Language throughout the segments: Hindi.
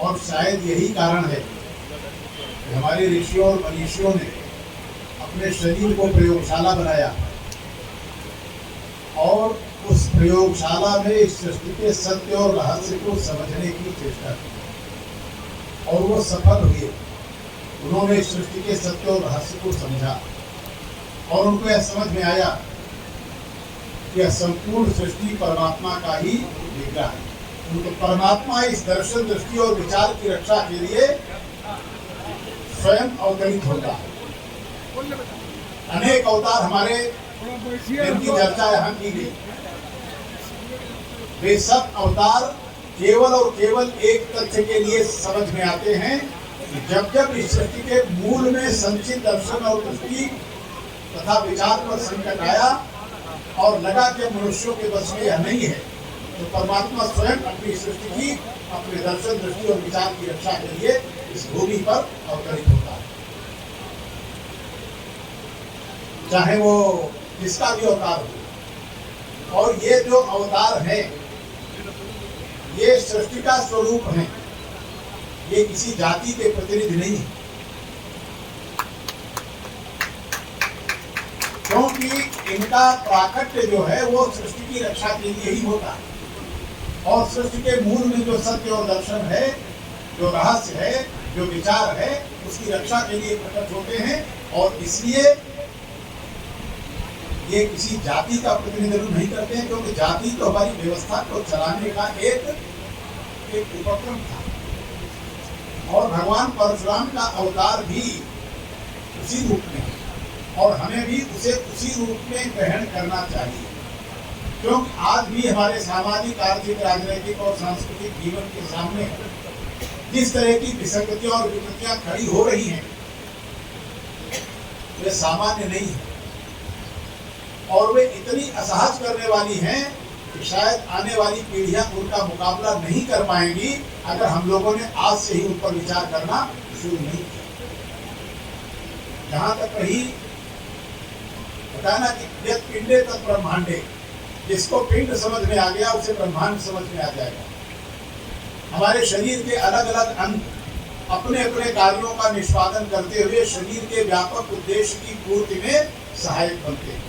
और शायद यही कारण है कि हमारे ऋषियों और मनीषियों ने अपने शरीर को प्रयोगशाला बनाया और उस प्रयोगशाला में इस सृष्टि के सत्य और रहस्य को समझने की चेष्टा की और वो सफल हुए। उन्होंने इस सृष्टि के सत्य और रहस्य को समझा और उनको यह समझ में आया कि यह संपूर्ण सृष्टि परमात्मा का ही विग्रह है। उनको परमात्मा इस दर्शन, दृष्टि और विचार की रक्षा के लिए स्वयं अवतरित होता है। अनेक अवतार हमारे जिनकी चर्चा यहाँ की गई, वे सब अवतार केवल और केवल एक तथ्य के लिए समझ में आते हैं कि जब जब इस सृष्टि के मूल में संचित दर्शन और दृष्टि तथा विचार पर संकट आया और लगा कि मनुष्यों के बस में यह नहीं है, तो परमात्मा स्वयं अपनी सृष्टि की, अपने दर्शन, दृष्टि और विचार की रक्षा के लिए इस भूमि पर अवतरित होता है। चाहे वो जिसका भी अवतार हो। और ये जो अवतार है ये सृष्टि का स्वरूप है, ये किसी जाति के प्रतिनिधि नहीं है। क्योंकि इनका प्राकट्य जो है वो सृष्टि की रक्षा के लिए ही होता है और सृष्टि के मूल में जो सत्य और दर्शन है, जो रहस्य है, जो विचार है, उसकी रक्षा के लिए प्रकट होते हैं। और इसलिए ये किसी जाति का प्रतिनिधित्व नहीं करते हैं, क्योंकि जाति तो हमारी व्यवस्था को चलाने का एक उपक्रम था। और भगवान परशुराम का अवतार भी उसी रूप में है और हमें भी उसे उसी रूप में ग्रहण करना चाहिए। क्योंकि आज भी हमारे सामाजिक, आर्थिक, राजनीतिक और सांस्कृतिक जीवन के सामने जिस तरह की विसंगतियां और विकृतियां खड़ी हो रही हैं, वे सामान्य नहीं है और वे इतनी असहज करने वाली हैं कि शायद आने वाली पीढ़ियां उनका मुकाबला नहीं कर पाएंगी अगर हम लोगों ने आज से ही उन पर विचार करना शुरू नहीं किया। जहां तक रही बताना कि यत् पिंडे तत् ब्रह्मांडे, जिसको पिंड समझ में आ गया उसे ब्रह्मांड समझ में आ जाएगा। हमारे शरीर के अलग अलग अंग अपने अपने कार्यों का निष्पादन करते हुए शरीर के व्यापक उद्देश्य की पूर्ति में सहायक बनते हैं।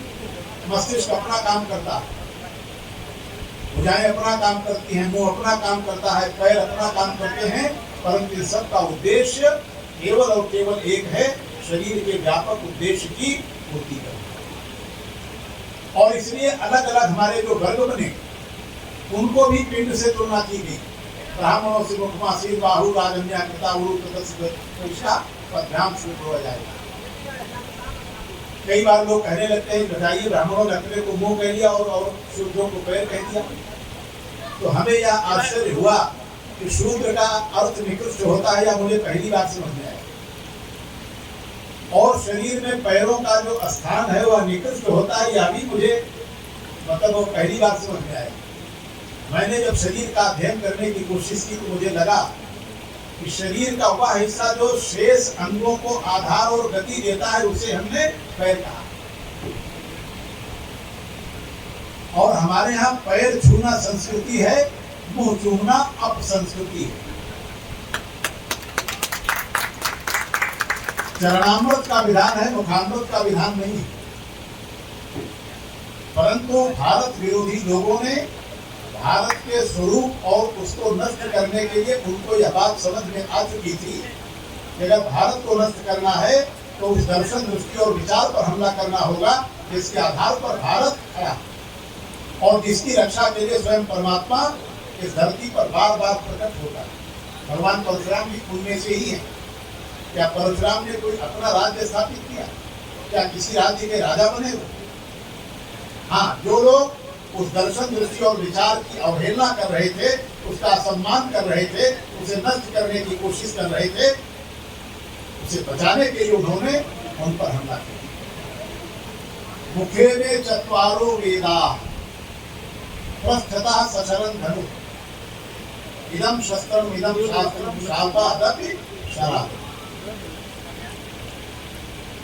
मस्तिष्क अपना काम करता है, भुजाएं अपना काम करती हैं, मुंह अपना काम करता है, पैर अपना काम करते हैं, परंतु इन सब का उद्देश्य केवल और केवल एक है, शरीर के व्यापक उद्देश्य की पूर्ति करना। और इसलिए अलग अलग हमारे जो वर्ग बने उनको भी पिंड से तुलना की गई। ब्राह्मणों से मुखमासीर बाहु राजन्या कृता पद्भ्याम शुभ हो जाएगा। कई बार लोग कहने लगते हैं बताइए ब्राह्मणों ने अपने को मुंह कह लिया और शूद्रों को पैर कह दिया। तो हमें यह आश्चर्य हुआ कि शूद्र का अर्थ निकृष्ट होता है या मुझे पहली बार समझ में आया। और शरीर में पैरों का जो स्थान है वह निकृष्ट होता है, यह भी मुझे मतलब वो पहली बार समझ में आया। मैंने जब शरीर का अध्ययन करने की कोशिश की तो मुझे लगा कि शरीर का वह हिस्सा जो शेष अंगों को आधार और गति देता है उसे हमने पैर कहा। और हमारे यहाँ पैर छूना संस्कृति है, मुंह चूमना अपसंस्कृति है। चरणामृत का विधान है, मुखामृत का विधान नहीं है। परंतु भारत विरोधी लोगों ने भारत के स्वरूप और उसको नष्ट करने के लिए उनको यह बात समझ में आ चुकी थी कि अगर भारत को नष्ट करना है तो उस दर्शन, दृष्टि और विचार पर हमला करना होगा जिसके आधार पर भारत खड़ा और जिसकी रक्षा के लिए स्वयं परमात्मा इस धरती पर बार बार प्रकट होता है। भगवान परशुराम भी उनमें से ही है। क्या परशुराम ने कोई अपना राज्य स्थापित किया? क्या किसी राज्य के राजा बने हो? हाँ, जो लोग उस दर्शन, दृष्टि और विचार की अवहेलना कर रहे थे, उसका असम्मान कर रहे थे, उसे नष्ट करने की कोशिश कर रहे थे, उसे बचाने के लिए उन्होंने उन पर हमला किया। मुखे में चत्वारो वेदा प्रस्थता सशरन धनु इदम शस्त्रम इदम शास्त्रम शाल्पादपि शराब।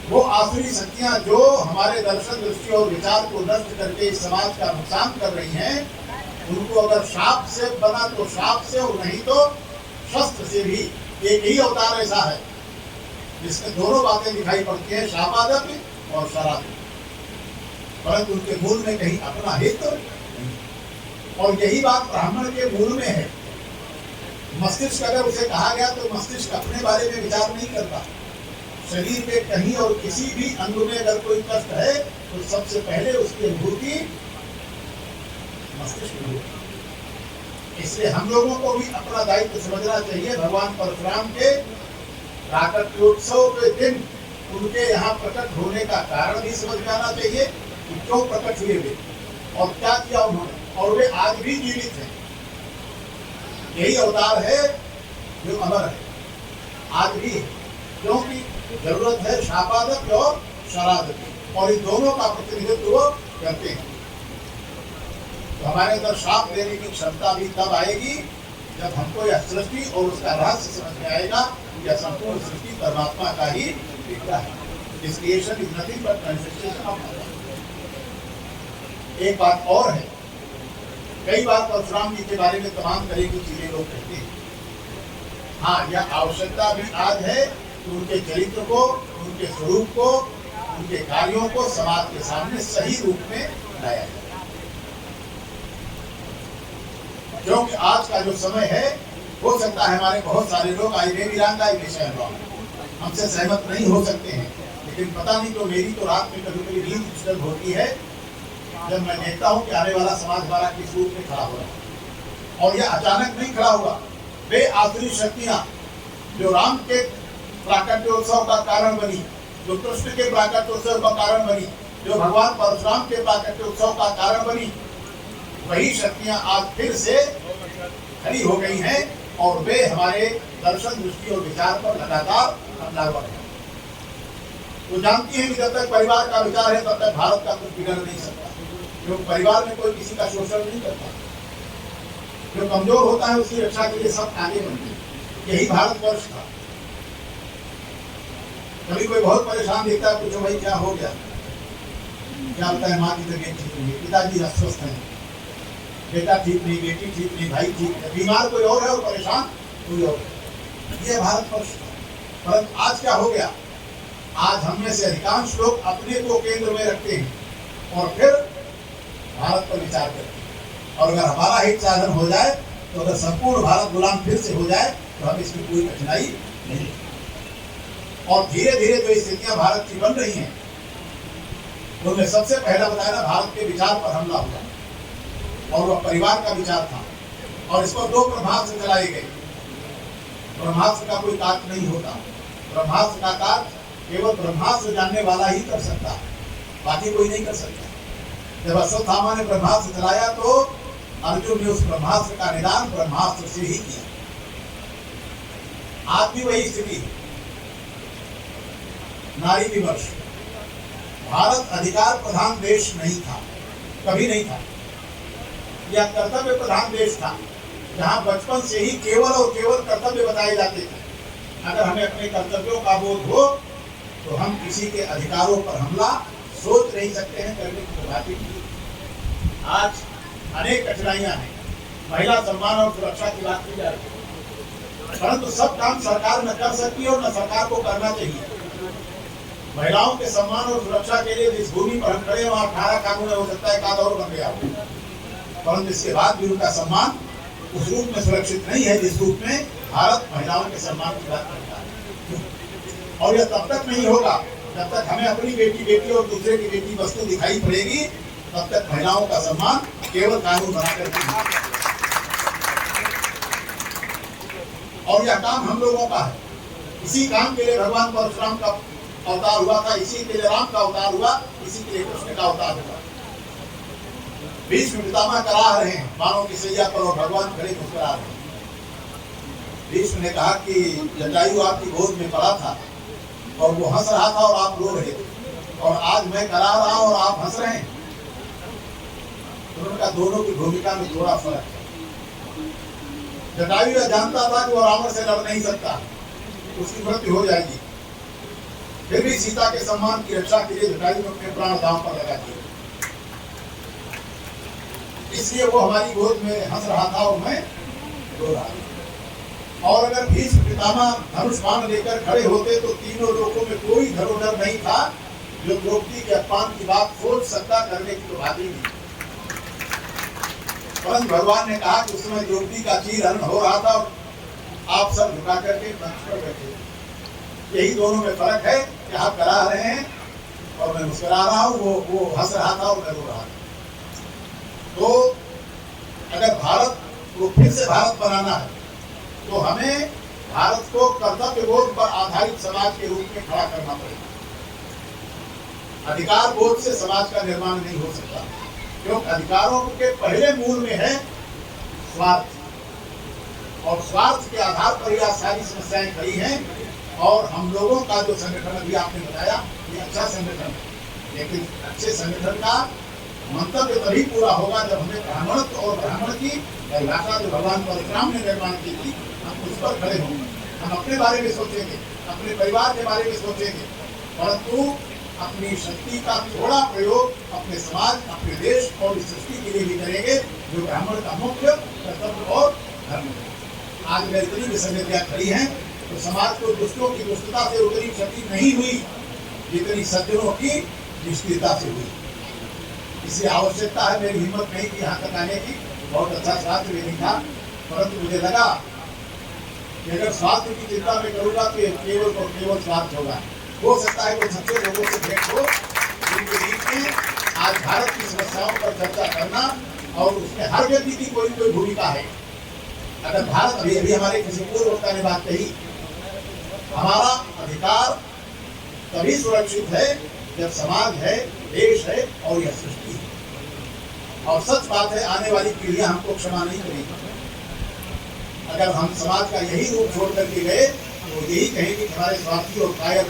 वो आसुरी शक्तियां जो हमारे दर्शन, दृष्टि और विचार को नष्ट करके इस समाज का नुकसान कर रही हैं, उनको अगर शाप से बना तो शाप से और नहीं तो शस्त्र से से भी एक ही अवतार ऐसा है जिसमें दोनों बातें दिखाई पड़ती हैं, शापादप्य और शराधि, परंतु उनके मूल में कहीं अपना हित नहीं। और यही बात ब्राह्मण के मूल में है। मस्तिष्क अगर उसे कहा गया तो मस्तिष्क अपने बारे में विचार नहीं करता। शरीर के कहीं और किसी भी अंग में अगर कोई कष्ट है तो सबसे पहले उसकी अनुभूति मस्तिष्क में होती। इसलिए हम लोगों को भी अपना दायित्व समझना चाहिए। भगवान परशुराम के प्राकट्योत्सव के दिन उनके यहाँ प्रकट होने का कारण भी समझ में आना चाहिए कि क्यों प्रकट हुए वे और क्या किया उन्होंने, और वे आज भी जीवित हैं। यही अवतार है जो अमर है, आज भी है, क्योंकि जरूरत है शापादक और शराध की, और इन दोनों का प्रतिनिधित्व करते हैं। तो हमारे अंदर शाप देने की क्षमता भी तब आएगी जब हमको यह सृष्टि और उसका रहस्य समझ में आएगा कि यह संपूर्ण सृष्टि परमात्मा का ही विग्रह है। This creation is nothing but manifestation of Allah। एक बात और है, कई बार परशुराम जी के बारे में तमाम तरह की चीजें लोग कहते हैं। हाँ, यह आवश्यकता भी आज है कि उनके चरित्र को, उनके स्वरूप को, उनके कार्यों को समाज के सामने सही रूप में लाया जाए, क्योंकि आज का जो समय है, हो सकता है हमारे बहुत सारे लोग हमसे सहमत नहीं हो सकते हैं, लेकिन पता नहीं तो मेरी तो रात में कभी कभी नींद डिस्टर्ब होती है जब मैं देखता हूँ कि आने वाला समाज हमारा किस रूप में खड़ा हो रहा है। और यह अचानक नहीं खड़ा हुआ। वे आसुरी शक्तियां जो राम के प्राकट्योत्सव का कारण बनी, जो कृष्ण के प्राकट्योत्सव का कारण बनी, जो भगवान परशुराम के प्राकट्योत्सव का कारण बनी, वही शक्तियां आज फिर से खड़ी हो गई हैं और वे हमारे दर्शन, दृष्टि और विचार पर लगातार हमलावर हैं। वो जानती हैं कि जब तक परिवार का विचार है तब तक भारत का कुछ बिगड़ नहीं सकता, क्योंकि परिवार में कोई किसी का शोषण नहीं करता। जो कमजोर होता है उसकी रक्षा के लिए सब आगे बढ़ते हैं। यही भारतवर्ष था। कभी कोई बहुत परेशान दिखता है, पूछो भाई क्या हो गया, क्या होता है, माँ की तबीयत ठीक नहीं है, पिताजी अस्वस्थ हैं, बेटा ठीक नहीं, बेटी ठीक नहीं, भाई ठीक है, बीमार कोई और है और परेशान कोई और है। यह भारतवर्ष था। परंतु आज क्या हो गया, आज हम में से अधिकांश लोग अपने को केंद्र में रखते हैं और फिर भारत पर विचार करते हैं। और अगर हमारा हित साधन हो जाए तो अगर संपूर्ण भारत गुलाम फिर से हो जाए तो हम इसकी कोई कठिनाई नहीं। और धीरे धीरे जो स्थितियां भारत की बन रही हैं उनमें सबसे पहला बताया ना, भारत के विचार पर हमला हुआ और वह परिवार का विचार था। और इस पर 2 ब्रह्मास्त्र चलाए गए। ब्रह्मास्त्र का कोई कार्य नहीं होता। ब्रह्मास्त्र का कार्य केवल ब्रह्मास्त्र जानने वाला ही कर सकता है, बाकी कोई नहीं कर सकता। जब अश्वत्थामा ने ब्रह्मास्त्र चलाया तो अर्जुन ने उस ब्रह्मास्त्र का निदान ब्रह्मास्त्र से ही किया। आज भी वही स्थिति है। नारी विमर्श। भारत अधिकार प्रधान देश नहीं था, कभी नहीं था। यह कर्तव्य प्रधान देश था, जहां बचपन से ही केवल और केवल कर्तव्य बताए जाते थे। अगर हमें अपने कर्तव्यों का बोध हो तो हम किसी के अधिकारों पर हमला सोच नहीं सकते हैं करने की प्रभावी की। आज अनेक कठिनाइयां हैं। महिला सम्मान और सुरक्षा की बात की जा रही है, परंतु सब काम सरकार न कर सकती है और न सरकार को करना चाहिए। महिलाओं के सम्मान और सुरक्षा के लिए जिस भूमि पर हम खड़े हैं वहां 18 कानून हो सकता है, एकाध और बन गया हो, परंतु इसके बाद भी उनका सम्मान उस रूप में सुरक्षित नहीं है जिस रूप में भारत महिलाओं के सम्मान की बात करता है। और यह तब तक नहीं होगा जब तक हमें अपनी बेटी बेटी और दूसरे की बेटी वस्तु दिखाई पड़ेगी, तब तक महिलाओं का सम्मान केवल कानून बनाकर के। और यह काम हम लोगों का है। इसी काम के लिए भगवान परशुराम का अवतार हुआ था, इसी के लिए राम का अवतार हुआ, इसी के लिए कृष्ण का अवतार हुआ। भीष्म पितामह करा रहे हैं मानव की सैया पर और भगवान खड़े मुस्कुरा रहे हैं। भीष्म ने कहा कि जटायु आपकी गोद में पड़ा था और वो हंस रहा था और आप रो रहे थे, और आज मैं करा रहा हूं और आप हंस रहे हैं। तो उनका दोनों की भूमिका में थोड़ा फर्क है। जटायु यह जानता था कि वो रावण से लड़ नहीं सकता, उसकी मृत्यु हो जाएगी, फिर भी सीता के सम्मान की रक्षा के लिए जटायु ने अपने प्राण दांव पर लगा दिए। इसलिए वो हमारी गोद में हंस रहा था और मैं रो रहा था। और अगर भीष्म पितामह धनुष बाण लेकर खड़े होते तो तीनों लोगों में कोई धरोधर नहीं था जो द्रौपदी के अपमान की बात सोच सकता, करने की तो बात ही नहीं। परंतु भगवान ने कहा कि उस समय द्रौपदी का चीरहरण हो रहा था और आप सब झुका करके मंच पर बैठे। यही दोनों में फर्क है कि आप करा रहे हैं और मैं मुस्कुरा रहा हूँ, वो हंस रहा था और मैं रो रहा था। तो अगर भारत को फिर से भारत बनाना है तो हमें भारत को कर्तव्य बोध पर आधारित समाज के रूप में खड़ा करना पड़ेगा। अधिकार बोध से समाज का निर्माण नहीं हो सकता, क्योंकि अधिकारों के पहले मूल में है स्वार्थ, और स्वार्थ के आधार पर यह सारी समस्याएं खड़ी हैं। और हम लोगों का जो संगठन अभी आपने बताया ये अच्छा संगठन है, लेकिन अच्छे संगठन का मंतव्य तभी पूरा होगा जब हमें ब्राह्मणत्व और ब्राह्मण की परिभाषा जो भगवान परशुराम ने निर्माण की थी, हम उस पर खड़े होंगे। हम अपने बारे में सोचेंगे, अपने परिवार के बारे में सोचेंगे, परंतु अपनी शक्ति का थोड़ा प्रयोग अपने समाज, अपने देश और इस सृष्टि के लिए भी करेंगे जो ब्राह्मण का मुख्य कर्तव्य और धर्म है। आज अगर इतनी विसंगतियां खड़ी हैं तो समाज को दुष्टों की दुष्टता से उतनी क्षति नहीं हुई जितनी सज्जनों की निष्क्रियता से हुई। इसलिए आवश्यकता है, मेरी हिम्मत नहीं थी यहाँ तक आने की, बहुत अच्छा स्वास्थ्य भी नहीं था, परंतु मुझे लगा कि अगर स्वास्थ्य की चिंता में करूँगा तो ये केवल और केवल स्वास्थ्य होगा। हो सकता है कुछ अच्छे लोगों से भेंट हो जिनके बीच में आज भारत की समस्याओं पर चर्चा करना और उसमें हर व्यक्ति की कोई कोई भूमिका है। अगर भारत अभी हमारे किसी पूर्व वक्ता ने बात कही, हमारा अधिकार तभी सुरक्षित है जब समाज है, देश है और यह सृष्टि है। और सच बात है, आने वाली पीढ़ियां हमको क्षमा नहीं करेगी। अगर हम समाज का यही रूप छोड़ करके गए तो यही कहेंगे कि हमारे स्वार्थी और कायर